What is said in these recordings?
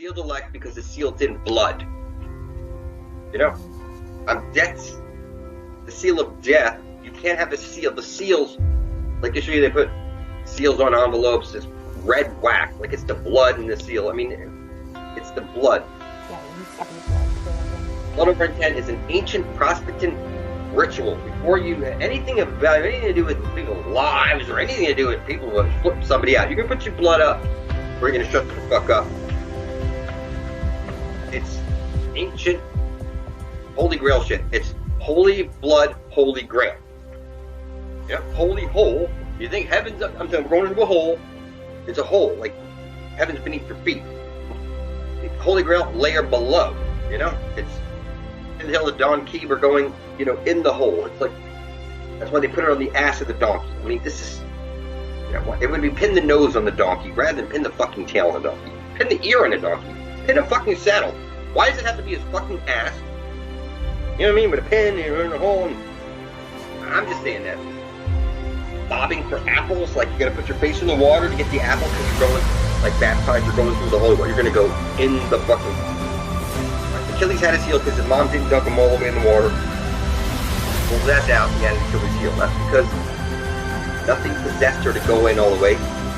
sealed elect because it's sealed in blood. You know? Death's the seal of death. You can't have a seal. The seals, like usually they put seals on envelopes, this red wax, like it's the blood in the seal. I mean, it's the blood. Yeah, it used to be blood. Blood over intent is an ancient Protestantic ritual. Before you anything about anything to do with people's lives or anything to do with people who flip somebody out, you're gonna put your blood up, or you're gonna shut the fuck up. It's ancient holy grail shit. It's holy blood, holy grail. Yeah, holy hole. You think heaven's up? I'm telling you, we're going into a hole. It's a hole, like heaven's beneath your feet. The holy grail layer below. You know, it's in the hill of donkey. We're going, you know, in the hole. It's like that's why they put it on the ass of the donkey. I mean, this is, you know, it would be pin the nose on the donkey rather than pin the fucking tail on the donkey. Pin the ear on the donkey. Pin a fucking saddle. Why does it have to be his fucking ass? You know what I mean? With a pin, you're in a hole. And I'm just saying that. Bobbing for apples, like you gotta put your face in the water to get the apple because you're going, like baptized, you're going through the holy water. You're gonna go in the fucking. Achilles had his heel because his mom didn't dunk him all the way in the water. Well, that's out. He had an Achilles heel. That's because nothing possessed her to go in all the way.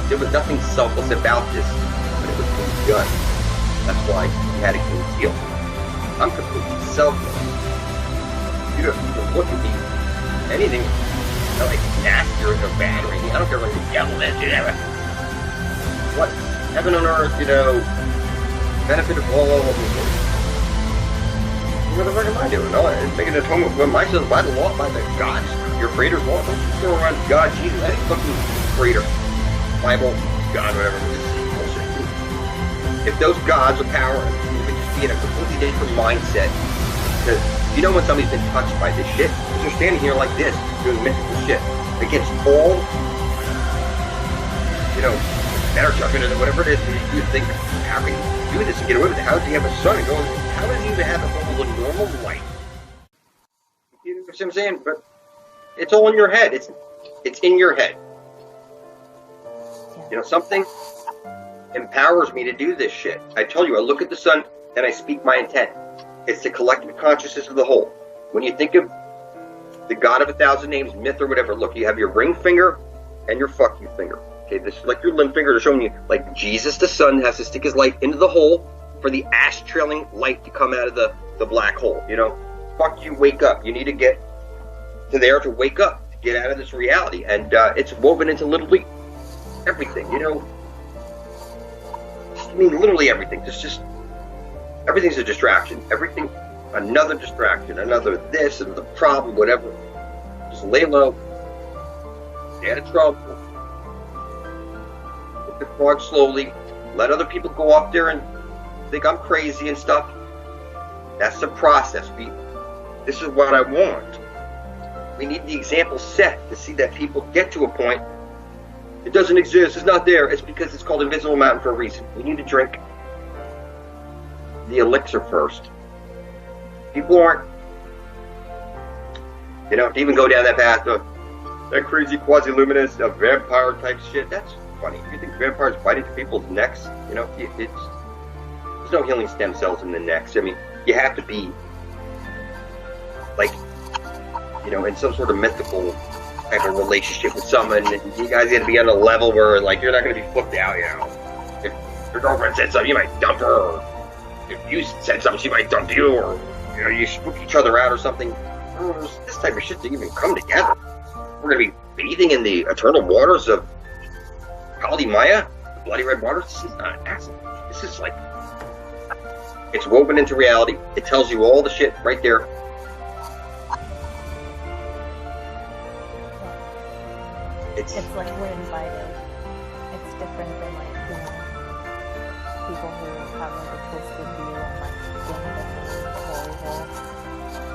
There was nothing selfless about this, but it was being done. That's why he had Achilles heel. I'm completely selfless. You don't look at me. Anything. Not like nasty or bad or anything. I don't care what the devil is, you know. What? Heaven on earth, you know, benefit of all of them. What the fuck am I doing? No, I'm making an atonement for myself by the law, by the gods. Your creator's law. Don't you throw around God, Jesus, any fucking creator. Bible, God, whatever. If those gods of power, you could just be in a completely different mindset. Because you know when somebody's been touched by this shit, because they're standing here like this, doing mythical shit, against all, you know, better judgment or whatever it is, you think, how can you do this and get away with it? How does he have a son? And how does he even have a normal life? You know what I'm saying? But it's all in your head. It's in your head. You know, something empowers me to do this shit. I tell you, I look at the sun and I speak my intent. It's the collective consciousness of the whole. When you think of the God of 1,000 names, myth or whatever, look, you have your ring finger and your fuck you finger. Okay, this is like your limb finger. They're showing you, like Jesus the Son has to stick his light into the hole for the ash trailing light to come out of the black hole. You know, fuck you, wake up. You need to get to there to wake up, to get out of this reality. And it's woven into literally everything, you know. I mean, literally everything. Just everything's a distraction. Everything, another distraction, another this, another problem, whatever. Just lay low. Stay out of trouble. Get the frog slowly. Let other people go up there and think I'm crazy and stuff. That's the process. This is what I want. We need the example set to see that people get to a point. It doesn't exist. It's not there. It's because it's called Invisible Mountain for a reason. We need to drink the elixir first. People aren't, you know, to even go down that path of that crazy quasi-luminous vampire type shit. That's funny. You think vampires bite into people's necks? You know, there's no healing stem cells in the necks. I mean, you have to be like, you know, in some sort of mythical type of relationship with someone. You guys got to be on a level where, like, you're not going to be flipped out, you know. If your girlfriend said something, you might dump her. Or if you said something, she might dump you. Or, you know, you spook each other out or something. This type of shit to even come together. We're going to be bathing in the eternal waters of Kali Maya, the bloody red waters. This is not an accident. This is like, it's woven into reality. It tells you all the shit right there. It's like we're invited. It's different than, like, you know, people who have like a twisted view and like don't know the holy hole.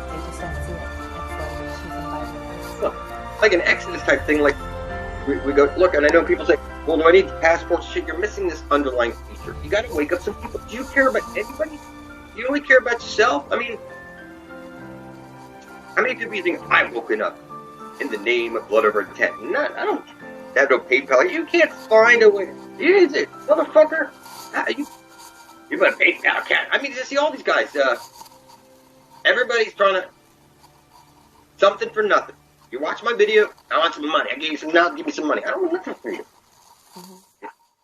They just don't see it. It's like she's invited us. Like an Exodus type thing. Like we go look, and I know people say, "Well, do I need passports?" Shit, you're missing this underlying feature. You got to wake up some people. Do you care about anybody? Do you only care about yourself? I mean, how many people do you think I've woken up in the name of blood over intent? I don't have no PayPal. You can't find a way. Is it, motherfucker? You got a PayPal account. I mean, you see all these guys. Everybody's trying to something for nothing. You watch my video, I want some money. I give you some knowledge, give me some money. I don't want nothing for you.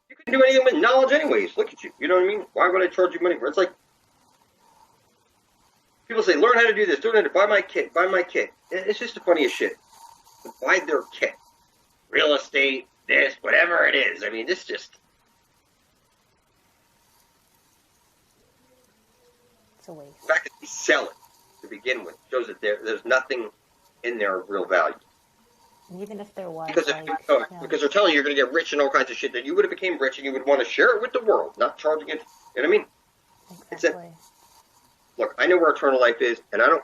You can do anything with knowledge anyways. Look at you. You know what I mean? Why would I charge you money for it? It's like people say, learn how to do this, learn how to buy my kit, buy my kit. It's just the funniest shit. Buy their kit. Real estate, this, whatever it is. I mean, this just... It's a waste. The fact that they sell it to begin with shows that there's nothing in there of real value. Even if there was, because they're telling you you're going to get rich and all kinds of shit, that you would have became rich and you would want to share it with the world, not charging it. You know what I mean? Exactly. Look, I know where eternal life is, and I don't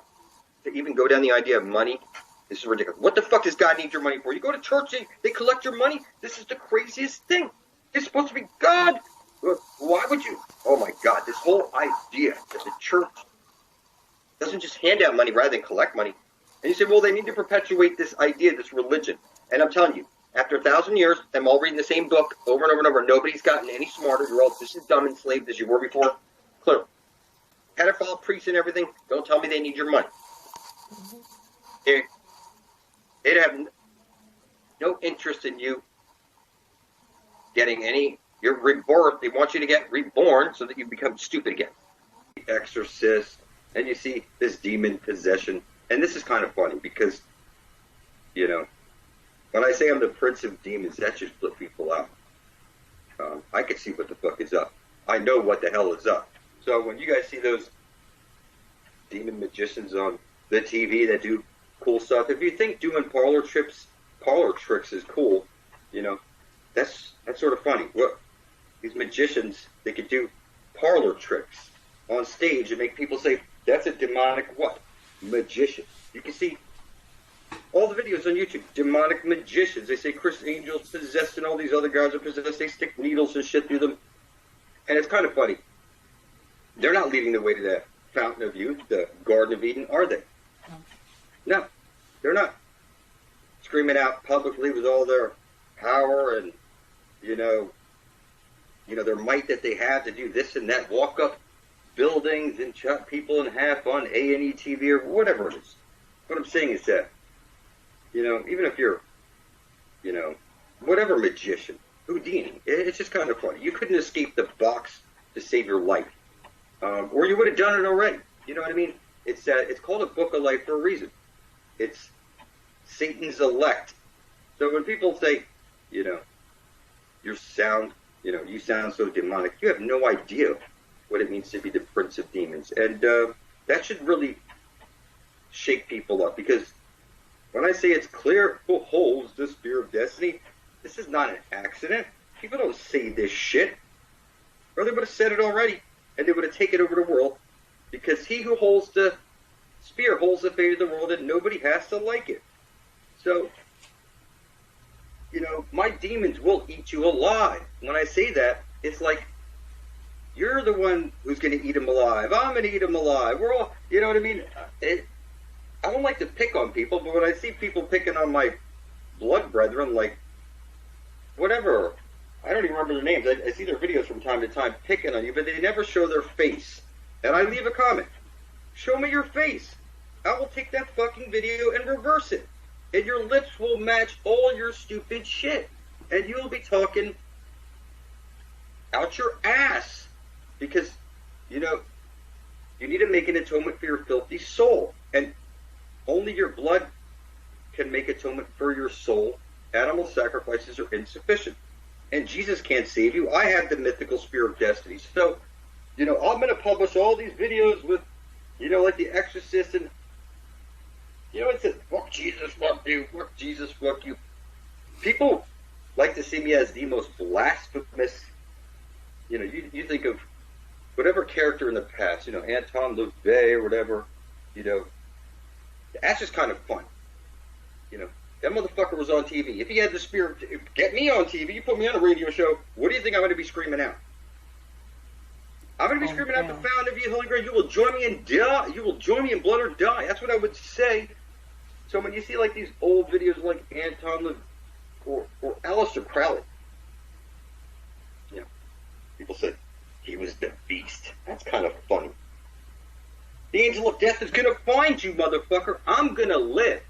to even go down the idea of money. This is ridiculous. What the fuck does God need your money for? You go to church, they collect your money. This is the craziest thing. It's supposed to be God. Why would you? Oh my God, this whole idea that the church doesn't just hand out money rather than collect money. And you say, well, they need to perpetuate this idea, this religion. And I'm telling you, after 1,000 years, I'm all reading the same book over and over and over. Nobody's gotten any smarter. You're all just as dumb and enslaved as you were before. Clearly. Pedophile priests and everything, don't tell me they need your money. They'd have no interest in you getting your rebirth. They want you to get reborn so that you become stupid again. The Exorcist, and you see this demon possession. And this is kind of funny because, you know, when I say I'm the prince of demons, that should flip people out. I can see what the fuck is up. I know what the hell is up. So when you guys see those demon magicians on the TV that do cool stuff, if you think doing parlor tricks is cool, you know, that's sort of funny. What these magicians, they could do parlor tricks on stage and make people say, that's a demonic what? Magician. You can see all the videos on YouTube. Demonic magicians. They say Chris Angel's possessed and all these other guys are possessed. They stick needles and shit through them. And it's kind of funny. They're not leading the way to the fountain of youth, the Garden of Eden, are they? No, they're not. Screaming out publicly with all their power and, you know, their might that they have to do this and that, walk up buildings and chop people in half on A&E TV or whatever it is. What I'm saying is that, you know, even if you're, you know, whatever magician, Houdini, it's just kind of funny. You couldn't escape the box to save your life. Or you would have done it already. You know what I mean? It's called a book of life for a reason. It's Satan's elect. So when people say, you know, you sound so demonic, you have no idea what it means to be the prince of demons. And that should really shake people up, because when I say it's clear who holds the spear of destiny, this is not an accident. People don't say this shit, or they would have said it already, and they would have taken over the world, because he who holds the spear holds the fate of the world, and nobody has to like it. So, you know, my demons will eat you alive. When I say that, it's like, you're the one who's going to eat them alive. I'm going to eat them alive. We're all, you know what I mean? I don't like to pick on people, but when I see people picking on my blood brethren, like, whatever, I don't even remember their names. I see their videos from time to time picking on you, but they never show their face. And I leave a comment. Show me your face. I will take that fucking video and reverse it. And your lips will match all your stupid shit. And you'll be talking out your ass. Because, you know, you need to make an atonement for your filthy soul. And only your blood can make atonement for your soul. Animal sacrifices are insufficient. And Jesus can't save you. I have the mythical spear of destiny. So, you know, I'm going to publish all these videos with, you know, like The Exorcist, and, you know, it says, fuck Jesus, fuck you, fuck Jesus, fuck you. People like to see me as the most blasphemous, you know, you think of whatever character in the past, you know, Anton LaVey or whatever, you know, that's just kind of fun. You know, that motherfucker was on TV. If he had the spear, get me on TV, you put me on a radio show, what do you think I'm going to be screaming out? I'm going to be screaming out the fountain of youth, Holy Grail. You will join me and die. You will join me in blood or die. That's what I would say. So when you see like these old videos like Anton or Aleister Crowley, you know, people say, He was the beast. That's kind of funny. The angel of death is gonna find you, motherfucker. I'm gonna live.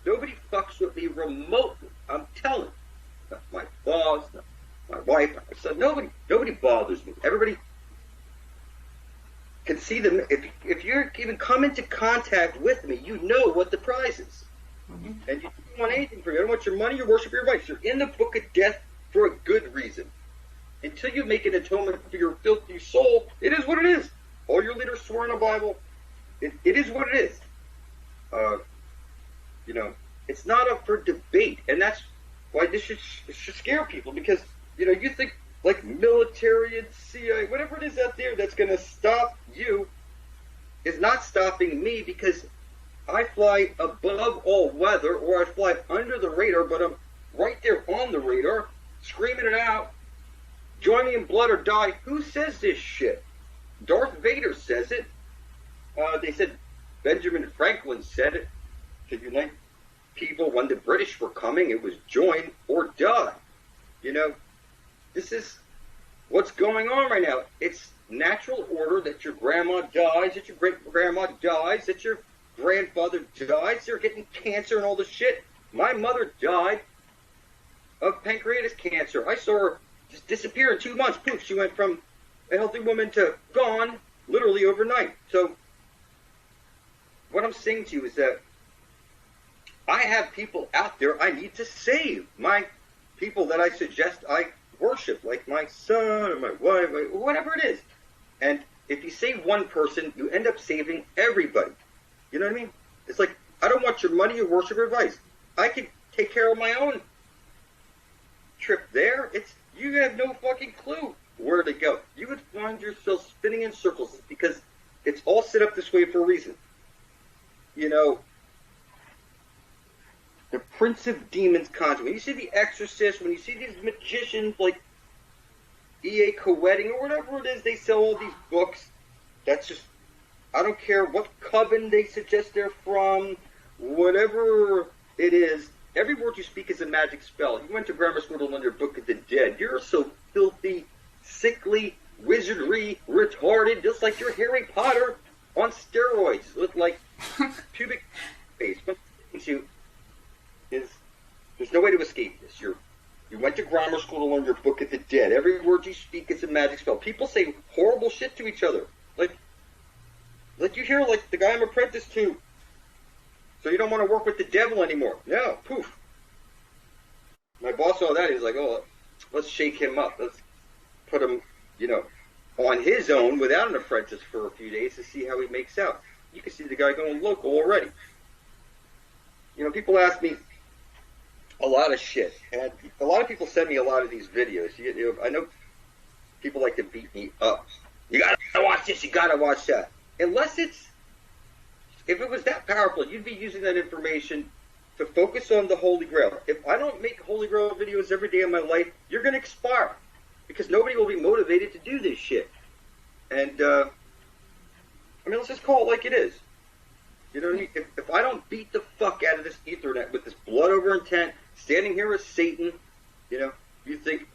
Nobody fucks with me remotely. I'm telling you. Not my boss, not my wife, not my son. Nobody bothers me. Everybody can see them. If you're even come into contact with me, you know what the prize is. Mm-hmm. And you don't want anything from me. I don't want your money, your worship, your advice. You're in the book of death for a good reason. Until you make an atonement for your filthy soul, it is what it is. All your leaders swore in the Bible. It is what it is. It's not up for debate, and that's why this should scare people, because you think like military and CIA, whatever it is out there that's going to stop you, is not stopping me, because I fly above all weather, or I fly under the radar, but I'm right there on the radar, screaming it out. Join me in blood or die. Who says this shit? Darth Vader says it. They said Benjamin Franklin said it to unite people when the British were coming. It was join or die. This is what's going on right now. It's natural order that your grandma dies, that your great-grandma dies, that your grandfather dies. They're getting cancer and all this shit. My mother died of pancreatic cancer. I saw her just disappear in 2 months. Poof, she went from a healthy woman to gone literally overnight. So what I'm saying to you is that I have people out there I need to save. My people that I suggest I worship, like my son or my wife, whatever it is. And if you save one person, you end up saving everybody. You know what I mean? It's like, I don't want your money, your worship, or advice. I can take care of my own trip there. You have no fucking clue where to go. You would find yourself spinning in circles because it's all set up this way for a reason. The Prince of Demons conjurer. When you see The Exorcist, when you see these magicians like E.A. Coetting or whatever it is, they sell all these books. That's just, I don't care what coven they suggest they're from, whatever it is. Every word you speak is a magic spell. You went to grammar school to learn your Book of the Dead. You're so filthy, sickly, wizardry, retarded, just like your Harry Potter on steroids with like pubic face. What you is there's no way to escape this. You went to grammar school to learn your Book of the Dead. Every word you speak is a magic spell. People say horrible shit to each other. Like you hear like the guy I'm apprenticed to. So you don't want to work with the devil anymore. No, poof. My boss saw that. He was like, oh, let's shake him up. Let's put him, on his own without an apprentice for a few days to see how he makes out. You can see the guy going local already. People ask me a lot of shit. And a lot of people send me a lot of these videos. I know people like to beat me up. You got to watch this. You got to watch that. If it was that powerful, you'd be using that information to focus on the Holy Grail. If I don't make Holy Grail videos every day of my life, you're going to expire. Because nobody will be motivated to do this shit. And, let's just call it like it is. You know what I mean? If I don't beat the fuck out of this Ethernet with this blood over intent, standing here as Satan, you think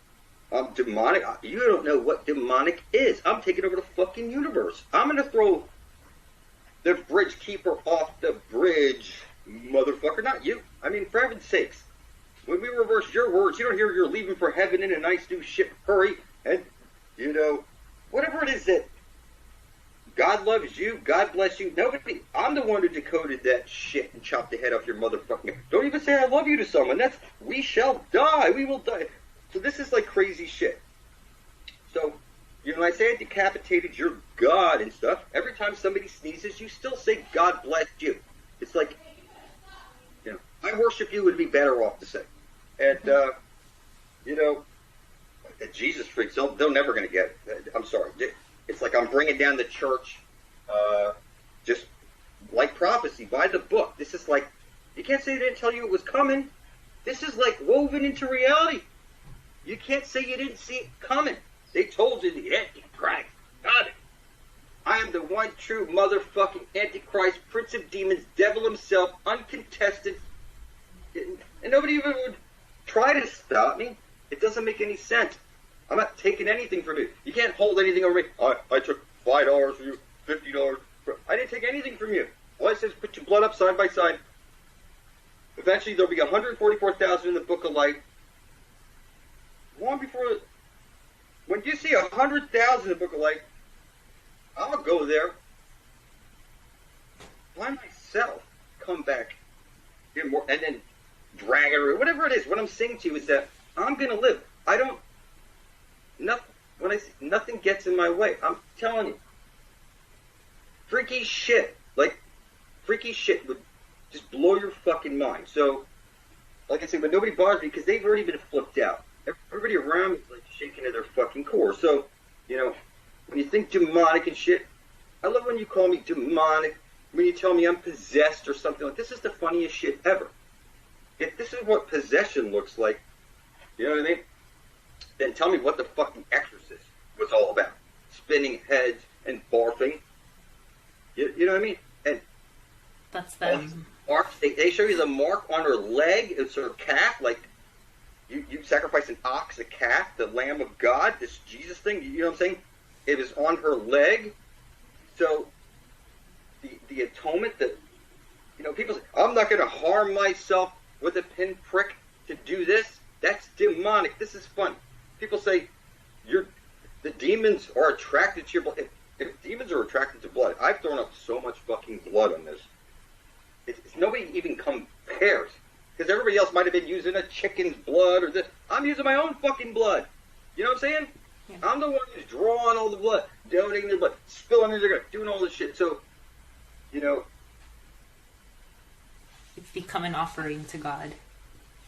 I'm demonic. You don't know what demonic is. I'm taking over the fucking universe. I'm going to throw the bridge keeper off the bridge, motherfucker. Not you. For heaven's sakes. When we reverse your words, you don't hear you're leaving for heaven in a nice new ship hurry. And, whatever it is that God loves you, God bless you. Nobody. I'm the one who decoded that shit and chopped the head off your motherfucking. Don't even say I love you to someone. We shall die. We will die. So this is like crazy shit. So, when I say I decapitated your God and stuff, every time somebody sneezes, you still say, God bless you. It's like, I worship you would be better off to say. And, Jesus freaks, they're never going to get it. I'm sorry. It's like I'm bringing down the church, just like prophecy, by the book. This is like, you can't say they didn't tell you it was coming. This is like woven into reality. You can't say you didn't see it coming. They told you the Antichrist. Got it. I am the one true motherfucking Antichrist, Prince of Demons, devil himself, uncontested. And nobody even would try to stop me. It doesn't make any sense. I'm not taking anything from you. You can't hold anything over me. I took $5 from you, $50. I didn't take anything from you. All I said is put your blood up side by side. Eventually, there'll be 144,000 in the Book of Life. Long before, when you see 100,000 in the Book of Life, I'll go there by myself, come back, get more, and then drag it or whatever it is. What I'm saying to you is that I'm gonna live. Nothing gets in my way. I'm telling you, freaky shit would just blow your fucking mind. So, like I said, but nobody bothers me because they've already been flipped out. Everybody around me is like shaking to their fucking core. So, you know, when you think demonic and shit, I love when you call me demonic, when you tell me I'm possessed or something like this. Is the funniest shit ever. If this is what possession looks like, you know what I mean? Then tell me what the fucking Exorcist was all about. Spinning heads and barfing. You know what I mean? And that's them. Marks, they show you the mark on her leg. It's her calf. Like, you sacrifice an ox, a calf, the Lamb of God, this Jesus thing. You know what I'm saying? It was on her leg. So, the atonement that, you know, people say, I'm not going to harm myself with a pinprick to do this. That's demonic. This is fun. People say, the demons are attracted to your blood. If demons are attracted to blood, I've thrown up so much fucking blood on this. It's nobody even compares. Because everybody else might have been using a chicken's blood or this. I'm using my own fucking blood. You know what I'm saying? Yeah. I'm the one who's drawing all the blood, donating their blood, spilling their blood, doing all this shit. So, you know, it's become an offering to God.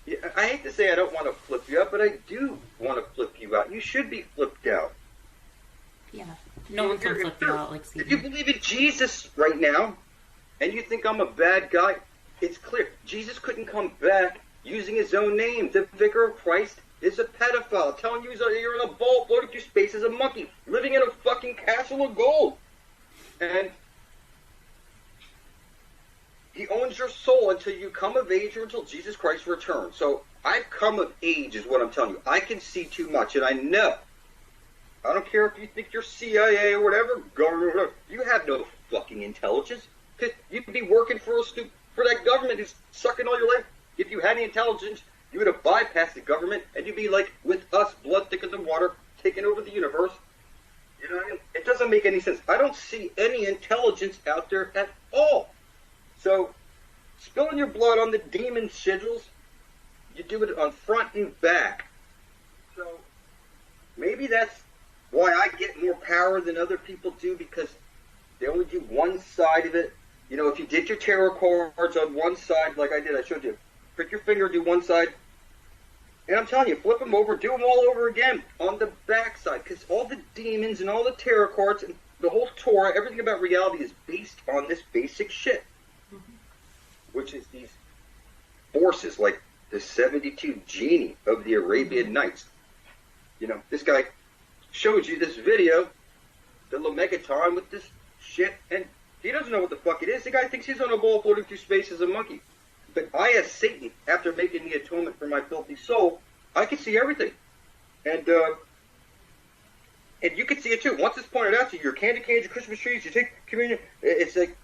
Yeah, I hate to say I don't want to flip you out, but I do want to flip you out. You should be flipped out. Yeah. No one can flip you out like Satan. If you believe in Jesus right now, and you think I'm a bad guy, it's clear. Jesus couldn't come back using his own name. The Vicar of Christ is a pedophile, telling you you're in a ball floating through space as a monkey, living in a fucking castle of gold. And he owns your soul until you come of age or until Jesus Christ returns. So I've come of age is what I'm telling you. I can see too much, and I know. I don't care if you think you're CIA or whatever, government or whatever. You have no fucking intelligence. You could be working for that government who's sucking all your life. If you had any intelligence, you would have bypassed the government, and you'd be like, with us, blood thicker than water, taking over the universe. You know what I mean? It doesn't make any sense. I don't see any intelligence out there at all. So, spilling your blood on the demon sigils, you do it on front and back. So, maybe that's why I get more power than other people do, because they only do one side of it. You know, if you did your tarot cards on one side, like I did, I showed you, prick your finger, do one side, and I'm telling you, flip them over, do them all over again on the back side, because all the demons and all the tarot cards and the whole Torah, everything about reality is based on this basic shit, which is these forces, like the 72 genie of the Arabian Nights. You know, this guy showed you this video, the Megaton with this shit, and he doesn't know what the fuck it is. The guy thinks he's on a ball floating through space as a monkey. But I, as Satan, after making the atonement for my filthy soul, I can see everything. And you can see it too. Once it's pointed out to you, your candy canes, your Christmas trees, you take communion, it's like,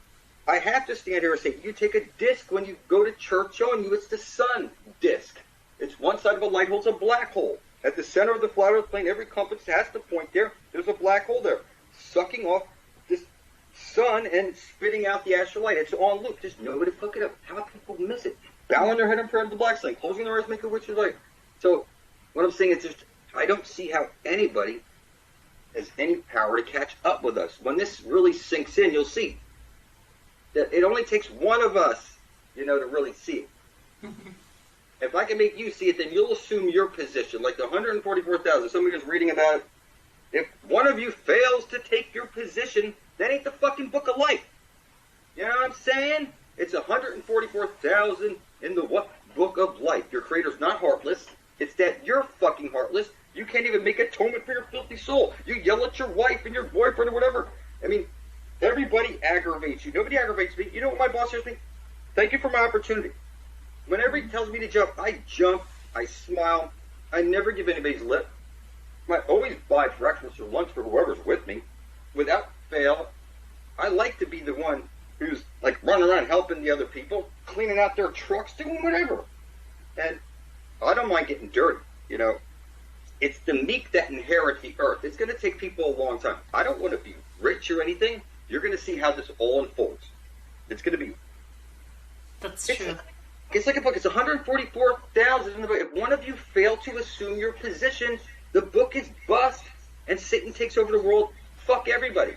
I have to stand here and say, you take a disc when you go to church showing you it's the sun disc. It's one side of a light hole, it's a black hole. At the center of the flat earth plane, every compass has to point there. There's a black hole there, sucking off this sun and spitting out the astral light. It's on loop. Just nobody fuck it up. How people miss it? Bowing their head in front of the black thing, closing their eyes, make a witch's light. So what I'm saying is just, I don't see how anybody has any power to catch up with us. When this really sinks in, you'll see that it only takes one of us, you know, to really see it. If I can make you see it, then you'll assume your position. Like the 144,000, somebody was reading about it. If one of you fails to take your position, that ain't the fucking Book of Life. You know what I'm saying? It's 144,000 in the what? Book of Life. Your creator's not heartless. It's that you're fucking heartless. You can't even make atonement for your filthy soul. You yell at your wife and your boyfriend or whatever. I mean, everybody aggravates you. Nobody aggravates me. You know what my boss hears me? Thank you for my opportunity. Whenever he tells me to jump, I smile. I never give anybody's lip. I always buy breakfast or lunch for whoever's with me. Without fail, I like to be the one who's like running around helping the other people, cleaning out their trucks, doing whatever. And I don't mind getting dirty, you know. It's the meek that inherit the earth. It's going to take people a long time. I don't want to be rich or anything. You're going to see how this all unfolds. It's going to be... That's true. It's like a book. It's 144,000 in the book. If one of you fail to assume your position, the book is bust, and Satan takes over the world. Fuck everybody.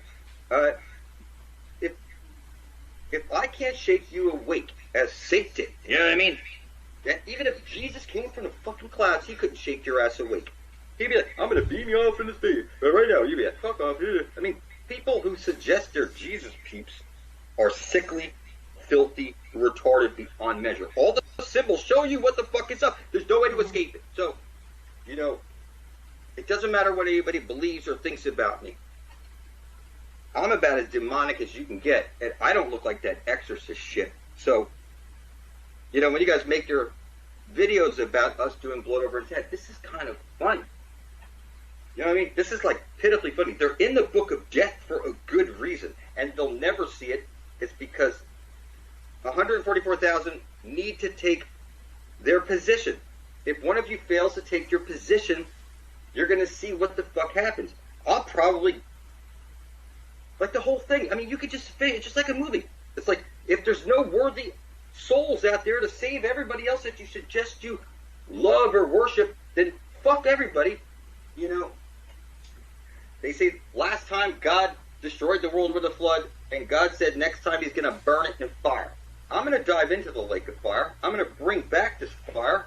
If I can't shake you awake as Satan did, you know what I mean? Even if Jesus came from the fucking clouds, he couldn't shake your ass awake. He'd be like, I'm going to beam you off in the space. But right now, you'd be like, fuck off. I mean, people who suggest they're Jesus peeps are sickly, filthy, retarded beyond measure. All the symbols show you what the fuck is up. There's no way to escape it. So, you know, it doesn't matter what anybody believes or thinks about me. I'm about as demonic as you can get, and I don't look like that exorcist shit. So, you know, when you guys make your videos about us doing blood over his head, this is kind of funny. You know what I mean? This is like pitifully funny. They're in the book of death for a good reason, and they'll never see it. It's because 144,000 need to take their position. If one of you fails to take your position, you're going to see what the fuck happens. I'll probably... Like the whole thing. I mean, you could just... It's just like a movie. It's like, if there's no worthy souls out there to save everybody else that you suggest you love or worship, then fuck everybody. You know, they say last time God destroyed the world with a flood, and God said next time he's going to burn it in fire. I'm going to dive into the lake of fire. I'm going to bring back this fire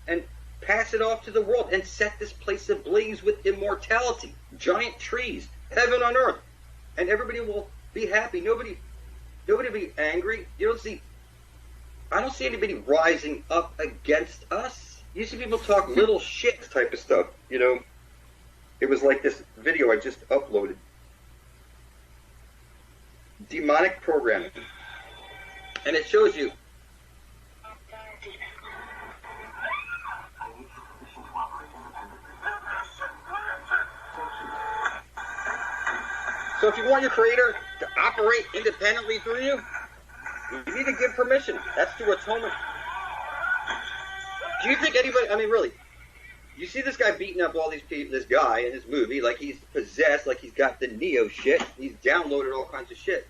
and pass it off to the world and set this place ablaze with immortality, giant trees, heaven on earth, and everybody will be happy. Nobody will be angry. I don't see anybody rising up against us. You see people talk little shit type of stuff, you know. It was like this video I just uploaded. Demonic programming. And it shows you. So if you want your creator to operate independently through you, you need to give permission. That's through atonement. Do you think anybody, I mean really, you see this guy beating up all these people, this guy in his movie, like he's possessed, like he's got the Neo shit, he's downloaded all kinds of shit.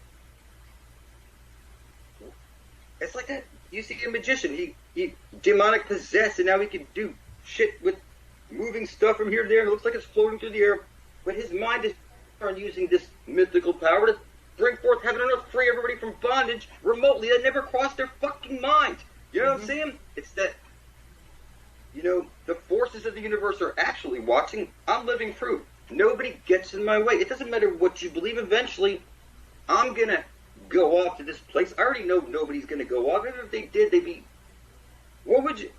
It's like that. You see a magician, he demonic possessed, and now he can do shit with moving stuff from here to there, and it looks like it's floating through the air, but his mind is on using this mythical power to bring forth heaven and earth, free everybody from bondage remotely. That never crossed their fucking mind. You know what I'm saying? It's that, you know, the forces of the universe are actually watching. I'm living proof. Nobody gets in my way. It doesn't matter what you believe. Eventually, I'm going to go off to this place. I already know nobody's going to go off. Even if they did, they'd be... What would you...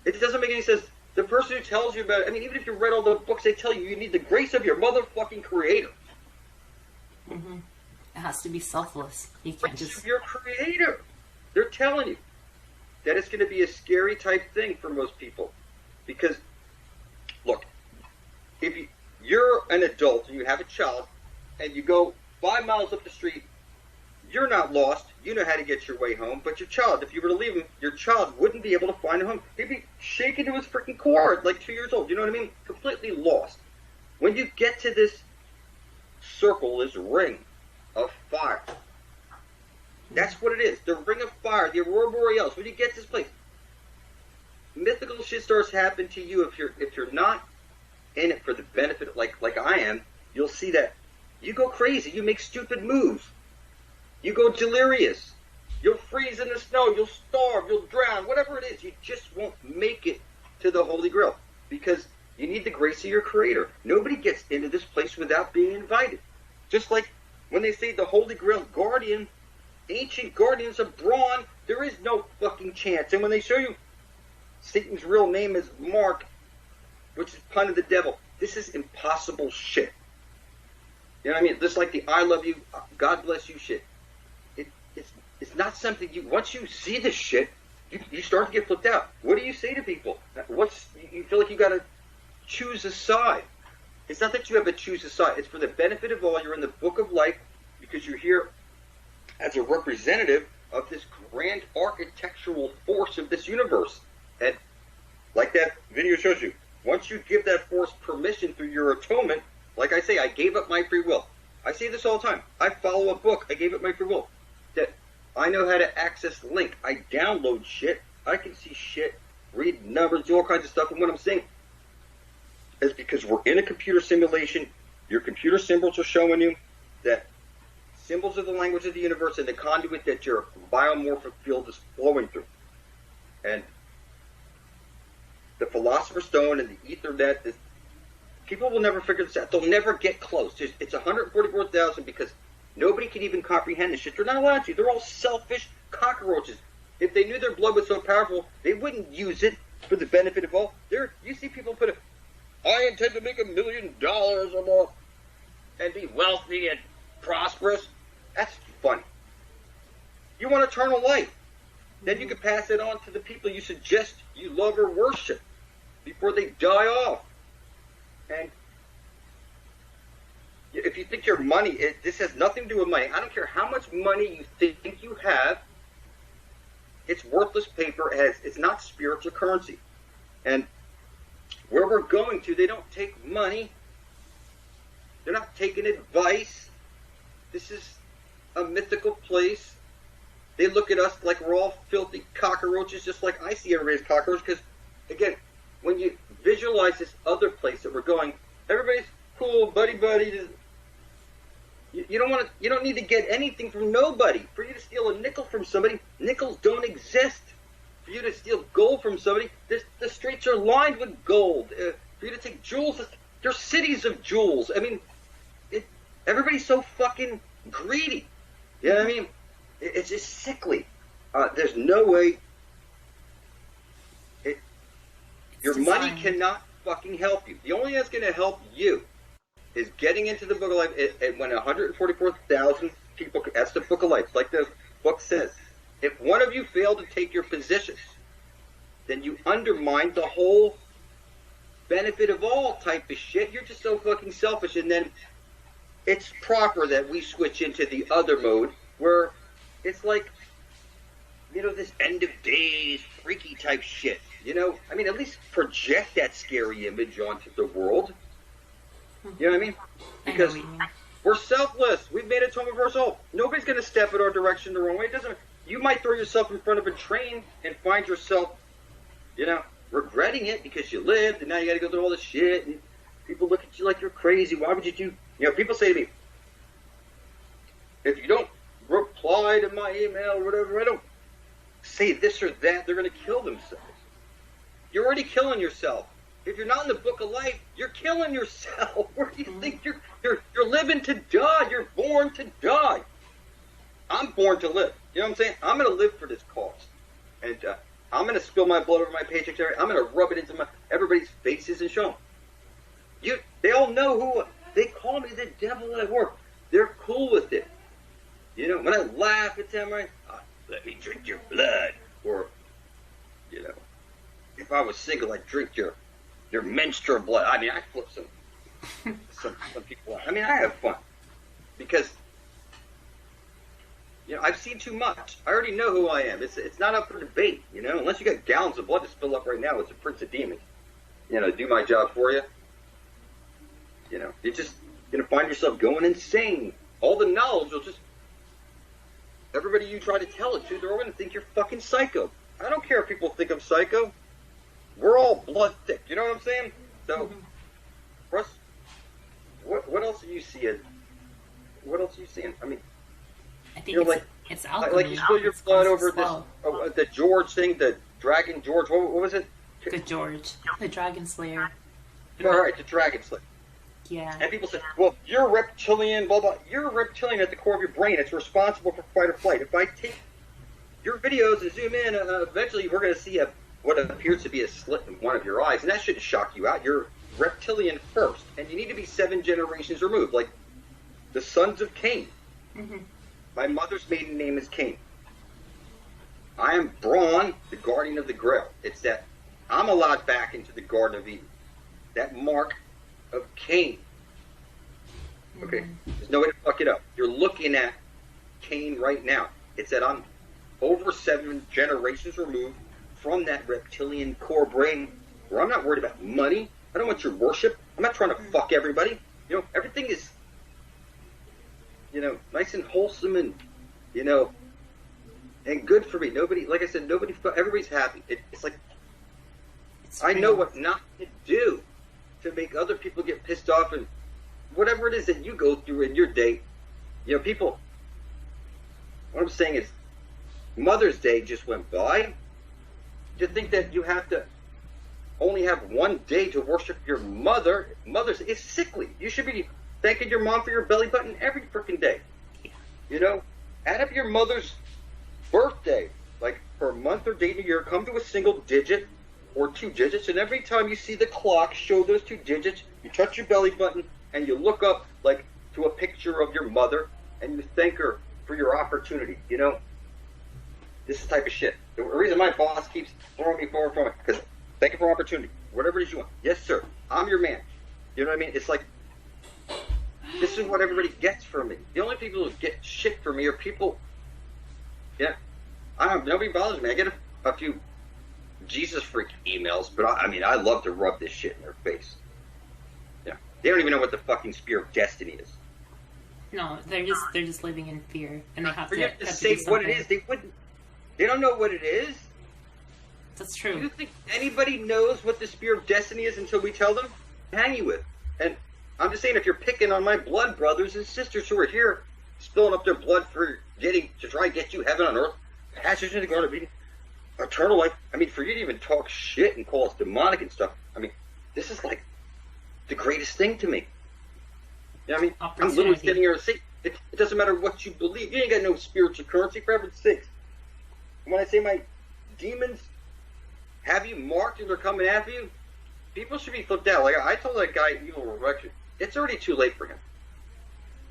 It doesn't make any sense. The person who tells you about it, I mean, even if you read all the books, they tell you you need the grace of your motherfucking creator. Mm-hmm. It has to be selfless. You can't just... Your creator. They're telling you that it's going to be a scary type thing for most people. Because, look, if you're an adult and you have a child, and you go 5 miles up the street, you're not lost. You know how to get your way home. But your child, if you were to leave him, your child wouldn't be able to find a home. He'd be shaken to his freaking core at like 2 years old. You know what I mean? Completely lost. When you get to this circle, this ring of fire, that's what it is. The ring of fire, the aurora borealis. When you get to this place, mythical shit starts happening to you. If you're not in it for the benefit, like I am, you'll see that you go crazy. You make stupid moves. You go delirious. You'll freeze in the snow. You'll starve. You'll drown. Whatever it is, you just won't make it to the Holy Grail because you need the grace of your Creator. Nobody gets into this place without being invited. Just like when they say the Holy Grail guardian, ancient guardians of Braun, there is no fucking chance. And when they show you Satan's real name is Mark, which is pun of the devil, this is impossible shit. You know what I mean? Just like the I love you, God bless you shit. It's not something you, once you see this shit, you start to get flipped out. What do you say to people? You feel like you got to choose a side. It's not that you have to choose a side. It's for the benefit of all. You're in the book of life because you're here as a representative of this grand architectural force of this universe. And like that video shows you, once you give that force permission through your atonement, like I say, I gave up my free will. I say this all the time. I follow a book. I gave up my free will. That I know how to access the link. I download shit. I can see shit, read numbers, do all kinds of stuff. And what I'm saying is because we're in a computer simulation, your computer symbols are showing you that symbols of the language of the universe and the conduit that your biomorphic field is flowing through. And the Philosopher's Stone and the Ethernet, people will never figure this out. They'll never get close. It's 144,000 because nobody can even comprehend this shit. They're not allowed to. They're all selfish cockroaches. If they knew their blood was so powerful, they wouldn't use it for the benefit of all. You see people put I intend to make $1 million a month and be wealthy and prosperous. That's funny. You want eternal life. Then you can pass it on to the people you suggest you love or worship before they die off. And if you think your money, this has nothing to do with money. I don't care how much money you think you have. It's worthless paper. It's not spiritual currency. And where we're going to, they don't take money. They're not taking advice. This is a mythical place. They look at us like we're all filthy cockroaches, just like I see everybody's cockroaches. Because, again, when you visualize this other place that we're going, everybody's cool, buddy. You don't need to get anything from nobody. For you to steal a nickel from somebody, nickels don't exist. For you to steal gold from somebody, the streets are lined with gold. For you to take jewels, there's cities of jewels. I mean, everybody's so fucking greedy. You know what I mean? It's just sickly. There's no way. Your money cannot fucking help you. The only thing that's going to help you is getting into the book of life. And when 144,000 people, that's the book of life. Like the book says, if one of you fail to take your positions, then you undermine the whole benefit of all type of shit. You're just so fucking selfish. And then it's proper that we switch into the other mode where it's like, this end of days, freaky type shit. I mean, at least project that scary image onto the world. You know what I mean? Because we're selfless. We've made atonement for ourselves. Nobody's going to step in our direction the wrong way. You might throw yourself in front of a train and find yourself, regretting it because you lived and now you got to go through all this shit and people look at you like you're crazy. Why would you do? People say to me, if you don't reply to my email or whatever, I don't say this or that, they're going to kill themselves. You're already killing yourself. If you're not in the book of life, you're killing yourself. Where do you think you're living to die? You're born to die. I'm born to live. You know what I'm saying? I'm going to live for this cause. And I'm going to spill my blood over my paycheck. I'm going to rub it into everybody's faces and show them. They all know who. They call me the devil at work. They're cool with it. When I laugh at them, let me drink your blood. Or, if I was single, I'd drink your menstrual blood. I mean, I flip some people out. I mean, I have fun. Because, I've seen too much. I already know who I am. It's not up for debate, Unless you got gallons of blood to spill up right now, it's a prince of demons. Do my job for you. You're just going to find yourself going insane. All the knowledge will just... Everybody you try to tell it to, they're all going to think you're fucking psycho. I don't care if people think I'm psycho. We're all blood thick. You know what I'm saying? So, Russ, what else are you seeing? What else are you seeing? I mean, I think it's alchemy. Like you spill your blood over this, the George thing, the Dragon George. What was it? The George, the Dragon Slayer. All right, the Dragon Slayer. Yeah. And people say, well, you're a reptilian, blah, blah. You're a reptilian at the core of your brain. It's responsible for fight or flight. If I take your videos and zoom in, eventually we're going to see what appears to be a slit in one of your eyes. And that shouldn't shock you out. You're reptilian first. And you need to be 7 generations removed, like the sons of Cain. Mm-hmm. My mother's maiden name is Cain. I am Braun, the guardian of the Grail. It's that I'm allowed back into the Garden of Eden. That mark of Cain. Okay, there's no way to fuck it up. You're looking at Cain right now. It's that I'm over 7 generations removed from that reptilian core brain where I'm not worried about money. I don't want your worship. I'm not trying to fuck everybody. You know, everything is, you know, nice and wholesome and, you know, and good for me. Nobody, like I said, everybody's happy. It's like, I know what not to do to make other people get pissed off and whatever it is that you go through in your day. You know, people, what I'm saying is, Mother's Day just went by. To think that you have to only have one day to worship your mother, Mother's is sickly. You should be thanking your mom for your belly button every freaking day. You know, add up your mother's birthday, like per month or day of the year, come to a single digit or 2 digits, and every time you see the clock show those 2 digits, you touch your belly button and you look up like to a picture of your mother and you thank her for your opportunity. You know, this is the type of shit. The reason my boss keeps throwing me forward from it, because thank you for opportunity. Whatever it is you want. Yes, sir. I'm your man. You know what I mean? It's like, this is what everybody gets from me. The only people who get shit from me are people, yeah, I don't know, nobody bothers me. I get a few Jesus freak emails, but I mean, I love to rub this shit in their face. Yeah. They don't even know what the fucking spear of destiny is. No, they're just living in fear, and they have to say what it is. They don't know what it is. That's true. Do you think anybody knows what the spear of destiny is until we tell them? Hang you with. And I'm just saying, if you're picking on my blood brothers and sisters who are here, spilling up their blood for to try and get you heaven on earth, passage into Garden of Eden, eternal life. I mean, for you to even talk shit and call us demonic and stuff. I mean, this is like the greatest thing to me. You know what I mean? I'm literally sitting here and saying, it doesn't matter what you believe. You ain't got no spiritual currency, for heaven's sakes. When I say my demons have you marked and they're coming after you, people should be flipped out. Like I told that guy, Evil Resurrection, it's already too late for him.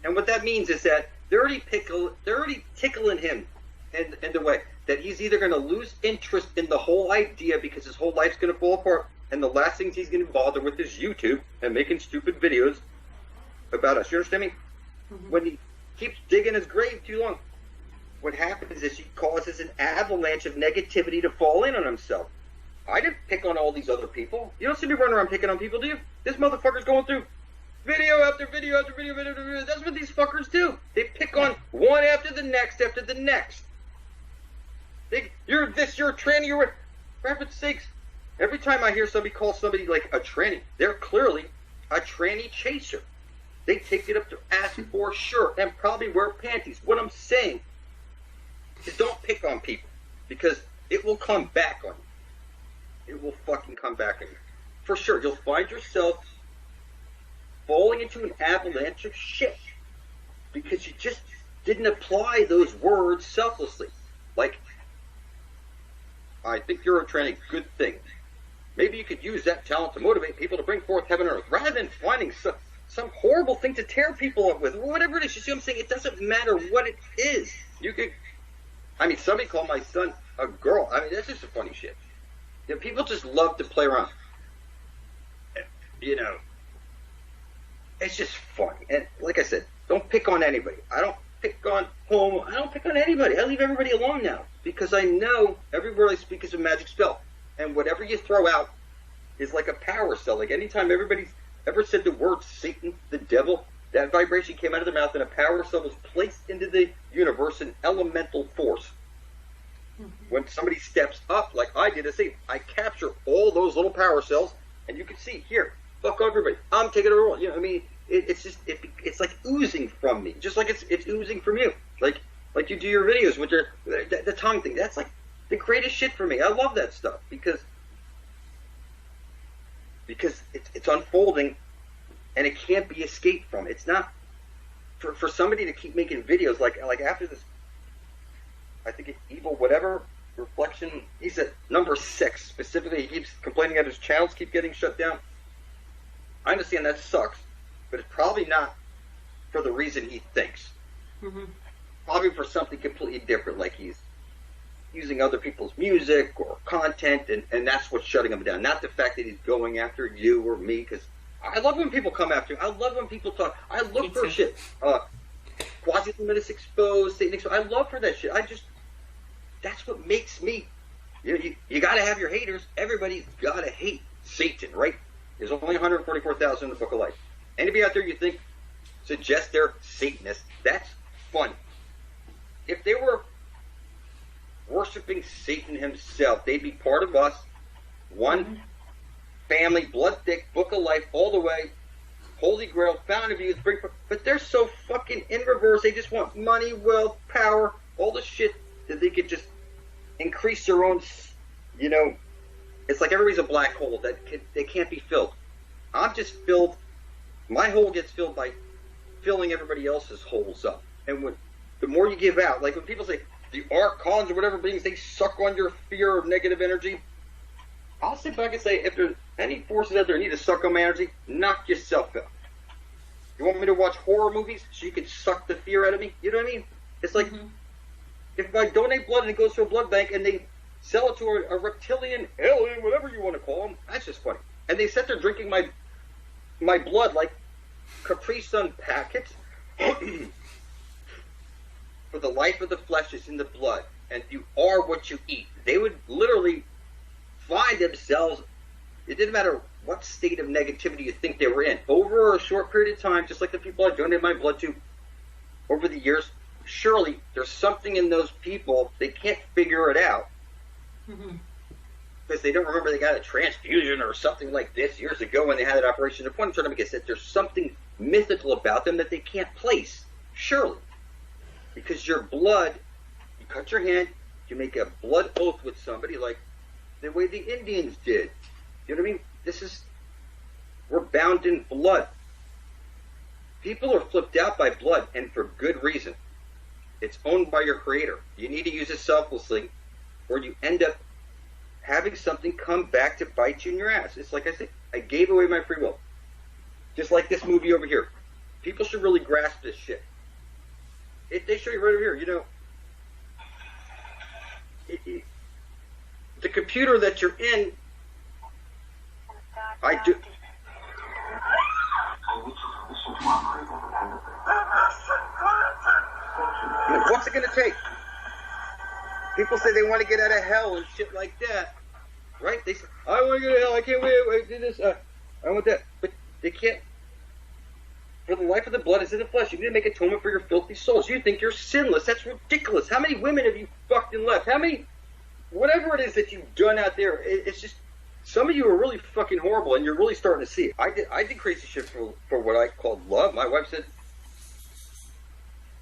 And what that means is that they're already tickling him in the way that he's either going to lose interest in the whole idea because his whole life's going to fall apart, and the last things he's going to bother with is YouTube and making stupid videos about us. You understand me? Mm-hmm. When he keeps digging his grave too long, what happens is he causes an avalanche of negativity to fall in on himself. I didn't pick on all these other people. You don't see me running around picking on people, do you? This motherfucker's going through video after video after video after video. That's what these fuckers do. They pick on one after the next after the next. You're this, you're a tranny, you're for heaven's sakes. Every time I hear somebody call somebody like a tranny, they're clearly a tranny chaser. They take it up to ask for a shirt and probably wear panties. What I'm saying is don't pick on people because it will come back on you. It will fucking come back on you. For sure, you'll find yourself falling into an avalanche of shit because you just didn't apply those words selflessly. Like, I think you're a tranny, good thing. Maybe you could use that talent to motivate people to bring forth heaven and earth, rather than finding some horrible thing to tear people up with. Whatever it is, you see what I'm saying? It doesn't matter what it is. You could, I mean, somebody called my son a girl. I mean, that's just a funny shit. You know, people just love to play around. You know, it's just fun. And like I said, don't pick on anybody. I don't pick on home. I don't pick on anybody. I leave everybody alone now because I know every word I speak is a magic spell. And whatever you throw out is like a power cell. Like anytime everybody's ever said the word Satan, the devil, that vibration came out of their mouth and a power cell was placed into the universe, an elemental force. When somebody steps up, like I did, I capture all those little power cells, and you can see here, fuck everybody. I'm taking a role. You know what I mean? It's like oozing from me, just like it's oozing from you. Like you do your videos with the tongue thing. That's like the greatest shit for me. I love that stuff because it's unfolding, and it can't be escaped from. It's not for somebody to keep making videos like after this. I think it's Evil Whatever Reflection. He's at number 6 specifically. He keeps complaining that his channels keep getting shut down. I understand that sucks, but it's probably not for the reason he thinks. Mm-hmm. Probably for something completely different, like he's using other people's music or content, and that's what's shutting him down. Not the fact that he's going after you or me, because I love when people come after you. I love when people talk. I look for shit. Quasi-luminous exposed, Satan exposed. I love for that shit. That's what makes me. You got to have your haters. Everybody's got to hate Satan, right? There's only 144,000 in the Book of Life. Anybody out there you think suggests they're Satanists, that's funny. If they were worshiping Satan himself, they'd be part of us. One family, blood thick, Book of Life, all the way. Holy Grail, fountain of youth, but they're so fucking in reverse. They just want money, wealth, power, all the shit that they could just increase their own, it's like everybody's a black hole that they can't be filled. I'm just filled, my hole gets filled by filling everybody else's holes up. And the more you give out, like when people say the archons or whatever beings, they suck on your fear of negative energy, I'll sit back and say, if there's any forces out there that need to suck on my energy, knock yourself out. You want me to watch horror movies so you can suck the fear out of me? You know what I mean? It's like, if I donate blood and it goes to a blood bank and they sell it to a reptilian, alien, whatever you want to call them, that's just funny. And they sit there drinking my blood like Capri Sun packets. For the life of the flesh is in the blood, and you are what you eat. They would literally find themselves, it didn't matter what state of negativity you think they were in, over a short period of time, just like the people I donated my blood to over the years, surely there's something in those people, they can't figure it out, because they don't remember they got a transfusion or something like this years ago when they had that operation. The point I'm trying to make is that there's something mythical about them that they can't place, surely. Because your blood, you cut your hand, you make a blood oath with somebody like the way the Indians did. You know what I mean? We're bound in blood. People are flipped out by blood, and for good reason. It's owned by your creator. You need to use it selflessly, or you end up having something come back to bite you in your ass. It's like I said, I gave away my free will. Just like this movie over here. People should really grasp this shit. They show you right over here, the computer that you're in, I do. What's it going to take? People say they want to get out of hell and shit like that, right? They say, I want to get out of hell, I can't wait, I do this, I want that. But they can't. For the life of the blood is in the flesh. You need to make atonement for your filthy souls. You think you're sinless. That's ridiculous. How many women have you fucked and left? How many, whatever it is that you've done out there, it's just, some of you are really fucking horrible, and you're really starting to see it. I did crazy shit for what I called love. My wife said,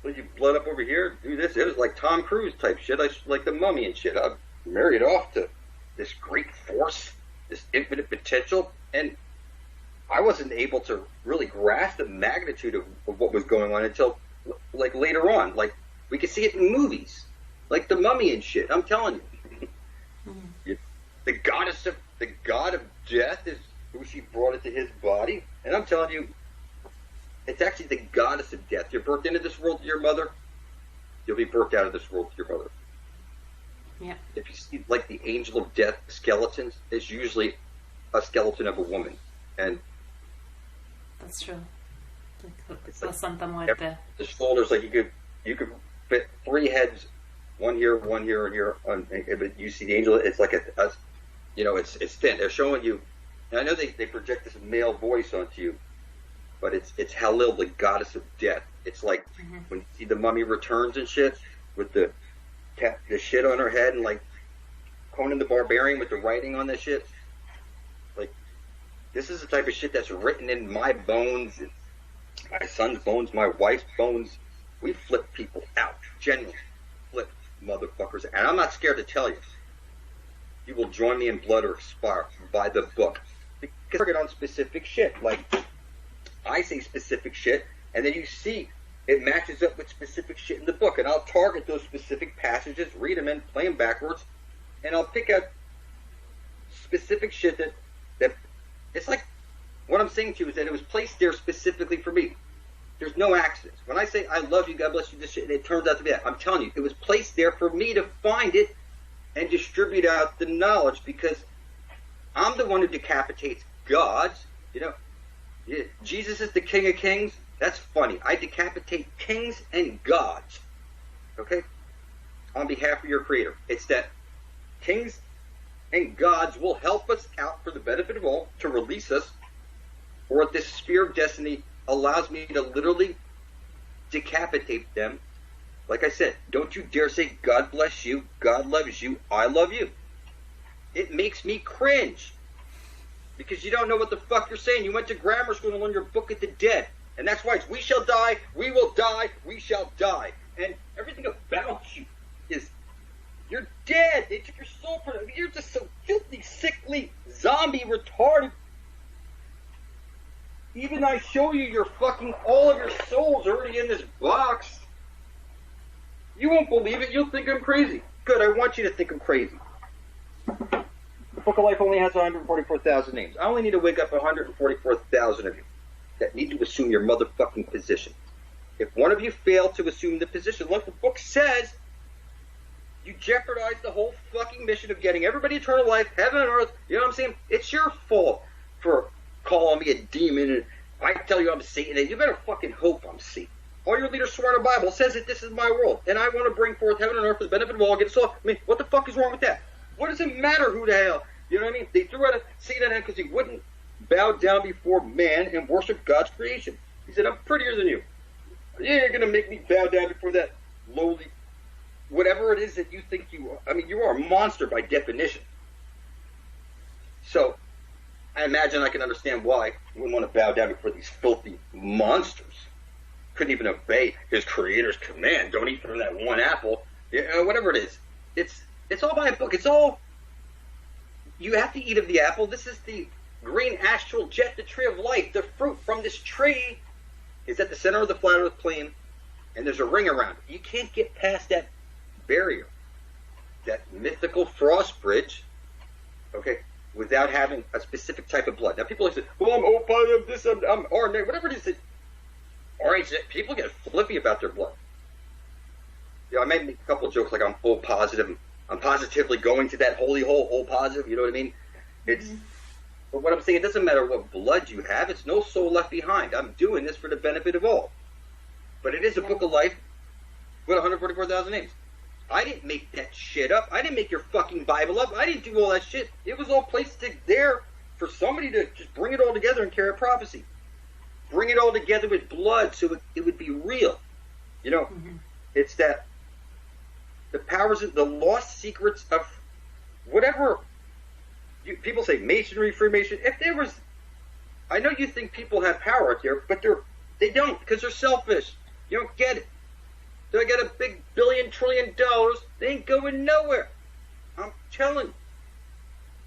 well, you blood up over here, do this. It was like Tom Cruise type shit, like the Mummy and shit. I married off to this great force, this infinite potential, and I wasn't able to really grasp the magnitude of what was going on until, like, later on. Like, we could see it in movies, like the Mummy and shit. I'm telling you, the god of death is who she brought into his body, and I'm telling you, it's actually the goddess of death. You're birthed into this world to your mother, you'll be birthed out of this world to your mother. Yeah. If you see, like, the angel of death skeletons, it's usually a skeleton of a woman, and that's true. Like Santa Muerte. The shoulders, like you could fit 3 heads, one here, and here. But you see the angel, it's like it's thin. They're showing you. And I know they project this male voice onto you, but it's Halil, the goddess of death. It's like when you see the Mummy Returns and shit with the shit on her head, and like Conan the Barbarian with the writing on that shit. Like, this is the type of shit that's written in my bones, my son's bones, my wife's bones. We flip people out. Genuinely flip motherfuckers. And I'm not scared to tell you. You will join me in blood or expire by the book. Because I get on specific shit. Like, I say specific shit, and then you see it matches up with specific shit in the book. And I'll target those specific passages, read them in, play them backwards, and I'll pick out specific shit that it's like, what I'm saying to you is that it was placed there specifically for me. There's no accidents. When I say I love you, God bless you, this shit, it turns out to be that. I'm telling you, it was placed there for me to find it and distribute out the knowledge, because I'm the one who decapitates gods. Jesus is the King of Kings. That's funny. I decapitate kings and gods, okay, on behalf of your Creator. It's that kings and gods will help us out for the benefit of all to release us, or this sphere of destiny allows me to literally decapitate them. Like I said, don't you dare say God bless you, God loves you, I love you. It makes me cringe. Because you don't know what the fuck you're saying. You went to grammar school and learned your Book of the Dead. And that's why it's we shall die, we will die, we shall die. And everything about you is, you're dead. They took your soul from you. You're just so filthy, sickly, zombie, retarded. Even I show you your fucking, all of your souls already in this box. You won't believe it. You'll think I'm crazy. Good, I want you to think I'm crazy. The Book of Life only has 144,000 names. I only need to wake up 144,000 of you that need to assume your motherfucking position. If one of you fail to assume the position, like the book says, you jeopardize the whole fucking mission of getting everybody eternal life, heaven and earth. You know what I'm saying? It's your fault for calling me a demon and I tell you I'm Satan, and you better fucking hope I'm Satan. All your leaders swear in the Bible. It says that this is my world, and I want to bring forth heaven and earth for the benefit of all. Get us off. I mean, what the fuck is wrong with that? What does it matter who the hell? You know what I mean? They threw out a Satan at him because he wouldn't bow down before man and worship God's creation. He said, I'm prettier than you. You're going to make me bow down before that lowly, whatever it is that you think you are. I mean, you are a monster by definition. So, I imagine I can understand why you wouldn't want to bow down before these filthy monsters. Couldn't even obey his creator's command. Don't eat from that one apple. You know, whatever it is. It's all by a book. It's all, you have to eat of the apple. This is the green astral jet, the tree of life. The fruit from this tree is at the center of the flat earth plane, and there's a ring around it. You can't get past that barrier, that mythical frost bridge, okay, without having a specific type of blood. Now, people say, well, I'm O positive, this, I'm R negative, whatever it is. RH, people get flippy about their blood. You know, I may make a couple of jokes like I'm O positive, I'm positively going to that holy hole, O positive, you know what I mean? It's, but what I'm saying, it doesn't matter what blood you have, it's no soul left behind. I'm doing this for the benefit of all. But it is a book of life with 144,000 names. I didn't make that shit up. I didn't make your fucking Bible up. I didn't do all that shit. It was all placed there for somebody to just bring it all together and carry a prophecy. Bring it all together with blood so it would be real. You know, it's that the powers, the lost secrets of whatever. People say Masonry, Freemason. If there was, I know you think people have power out there, but they don't because they're selfish. You don't get it. They got a big $1 trillion. They ain't going nowhere. I'm telling you.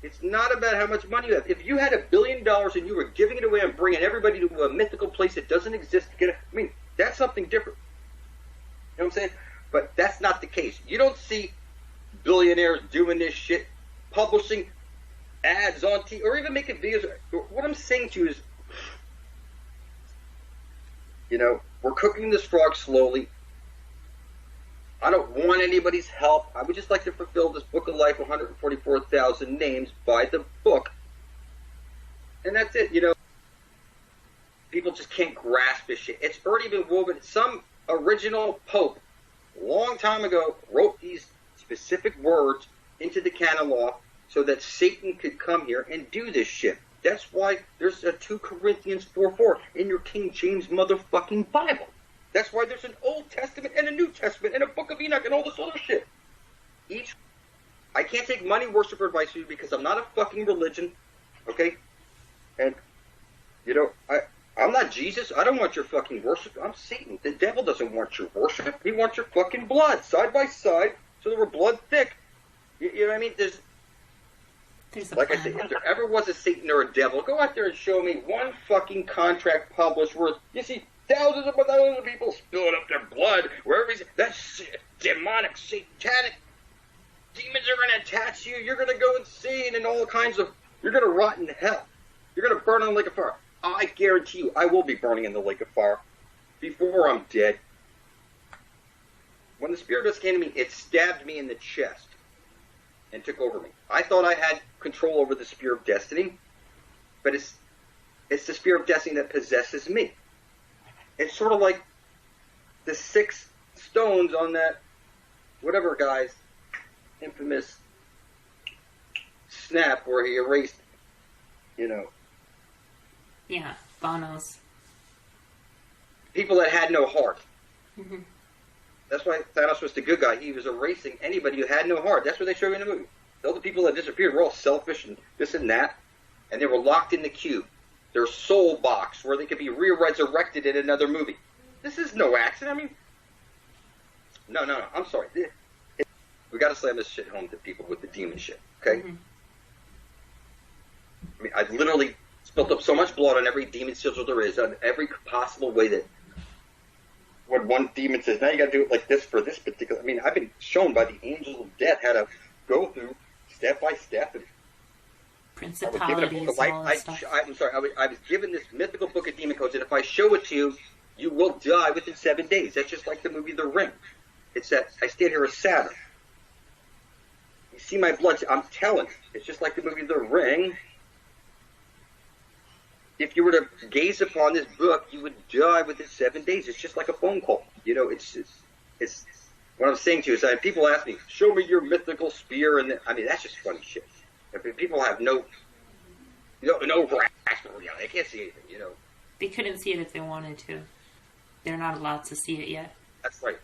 It's not about how much money you have. If you had $1 billion and you were giving it away and bringing everybody to a mythical place that doesn't exist to get it, I mean, that's something different. You know what I'm saying? But that's not the case. You don't see billionaires doing this shit, publishing ads on TV, or even making videos. What I'm saying to you is, you know, we're cooking this frog slowly. I don't want anybody's help. I would just like to fulfill this book of life, 144,000 names by the book. And that's it, you know. People just can't grasp this shit. It's already been woven. Some original pope, a long time ago, wrote these specific words into the canon law so that Satan could come here and do this shit. That's why there's a 2 Corinthians 4:4 in your King James motherfucking Bible. That's why there's an Old Testament and a New Testament and a Book of Enoch and all this other shit. I can't take money worshiper advice from you because I'm not a fucking religion, okay? And, you know, I'm not Jesus. I don't want your fucking worship. I'm Satan. The devil doesn't want your worship. He wants your fucking blood, side by side, so that we're blood thick. You know what I mean? There's like I said, if there ever was a Satan or a devil, go out there and show me one fucking contract published where you see thousands of people spilling up their blood wherever he's. That's demonic, satanic. Demons are going to attach you. You're going to go insane and all kinds of. You're going to rot in hell. You're going to burn in the lake of fire. I guarantee you, I will be burning in the lake of fire before I'm dead. When the spirit just came to me, it stabbed me in the chest and took over me. I thought I had control over the spear of destiny, but It's the spear of destiny that possesses me. It's sort of like the 6 stones on that whatever guy's infamous snap where he erased, Yeah, Bono's. people that had no heart. Mm-hmm. That's why Thanos was the good guy. He was erasing anybody who had no heart. That's what they showed in the movie. All the people that disappeared were all selfish and this and that, and they were locked in the cube. Their soul box where they could be re-resurrected in another movie. This is no accident. I mean, no. I'm sorry. We got to slam this shit home to people with the demon shit, okay? Mm-hmm. I mean, I've literally spilt up so much blood on every demon sigil there is, on every possible way that what one demon says, now you got to do it like this for this particular. I mean, I've been shown by the angels of death how to go through step by step. And Principalities, all that stuff. I'm sorry, I was given this mythical book of demon codes, and if I show it to you, you will die within 7 days. That's just like the movie The Ring. It's that I stand here as Saturn. You see my blood, I'm telling you, it's just like the movie The Ring. If you were to gaze upon this book, you would die within 7 days. It's just like a phone call. It's what I'm saying to you is that people ask me, show me your mythical spear, and I mean, that's just funny shit. If people have no grasp, they can't see anything, They couldn't see it if they wanted to. They're not allowed to see it yet. That's right.